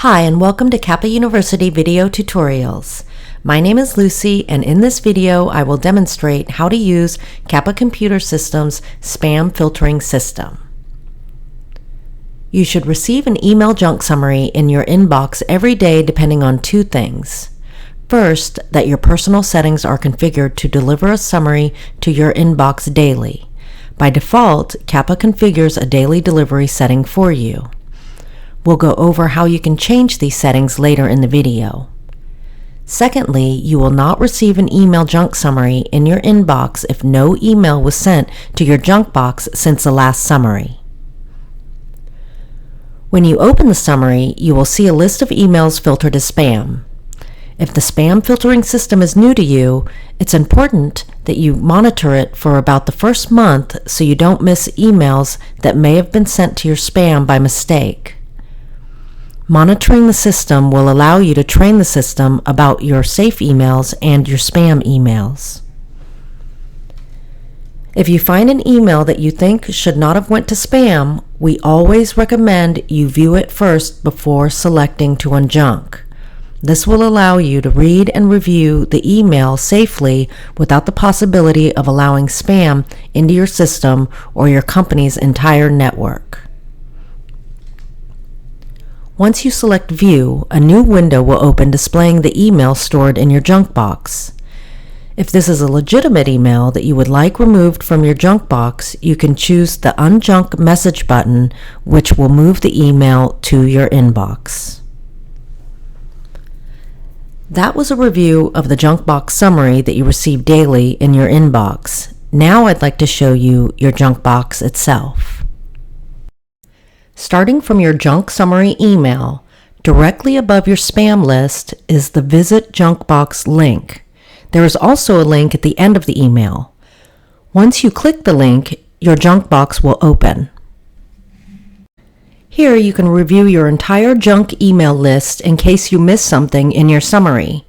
Hi, and welcome to Kappa University Video Tutorials. My name is Lucy, and in this video I will demonstrate how to use Kappa Computer System's spam filtering system. You should receive an email junk summary in your inbox every day depending on two things. First, that your personal settings are configured to deliver a summary to your inbox daily. By default, Kappa configures a daily delivery setting for you. We'll go over how you can change these settings later in the video. Secondly, you will not receive an email junk summary in your inbox if no email was sent to your junk box since the last summary. When you open the summary, you will see a list of emails filtered as spam. If the spam filtering system is new to you, it's important that you monitor it for about the first month so you don't miss emails that may have been sent to your spam by mistake. Monitoring the system will allow you to train the system about your safe emails and your spam emails. If you find an email that you think should not have went to spam, we always recommend you view it first before selecting to unjunk. This will allow you to read and review the email safely without the possibility of allowing spam into your system or your company's entire network. Once you select View, a new window will open displaying the email stored in your junk box. If this is a legitimate email that you would like removed from your junk box, you can choose the Unjunk Message button, which will move the email to your inbox. That was a review of the junk box summary that you receive daily in your inbox. Now I'd like to show you your junk box itself. Starting from your junk summary email, directly above your spam list is the Visit Junk Box link. There is also a link at the end of the email. Once you click the link, your junk box will open. Here you can review your entire junk email list in case you miss something in your summary.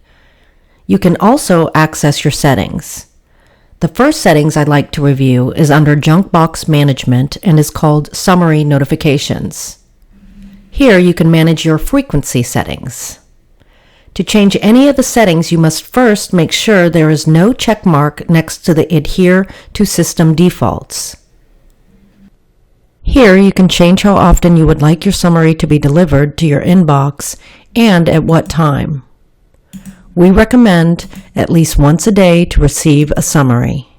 You can also access your settings. The first settings I'd like to review is under Junk Box Management and is called Summary Notifications. Here you can manage your frequency settings. To change any of the settings, you must first make sure there is no check mark next to the Adhere to System Defaults. Here you can change how often you would like your summary to be delivered to your inbox and at what time. We recommend at least once a day to receive a summary.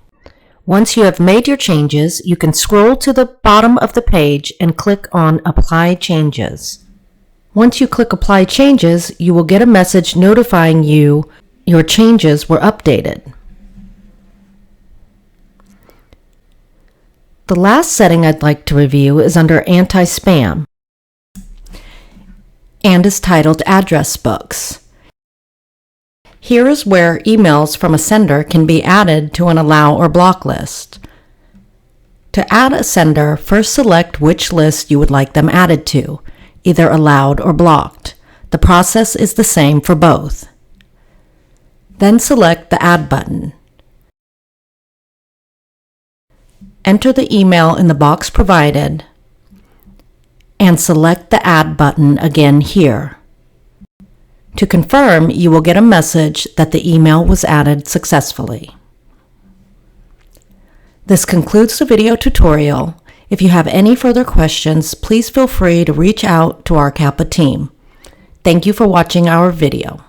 Once you have made your changes, you can scroll to the bottom of the page and click on Apply Changes. Once you click Apply Changes, you will get a message notifying you your changes were updated. The last setting I'd like to review is under Anti-Spam and is titled Address Books. Here is where emails from a sender can be added to an allow or block list. To add a sender, first select which list you would like them added to, either allowed or blocked. The process is the same for both. Then select the Add button. Enter the email in the box provided and select the Add button again here. To confirm, you will get a message that the email was added successfully. This concludes the video tutorial. If you have any further questions, please feel free to reach out to our Kappa team. Thank you for watching our video.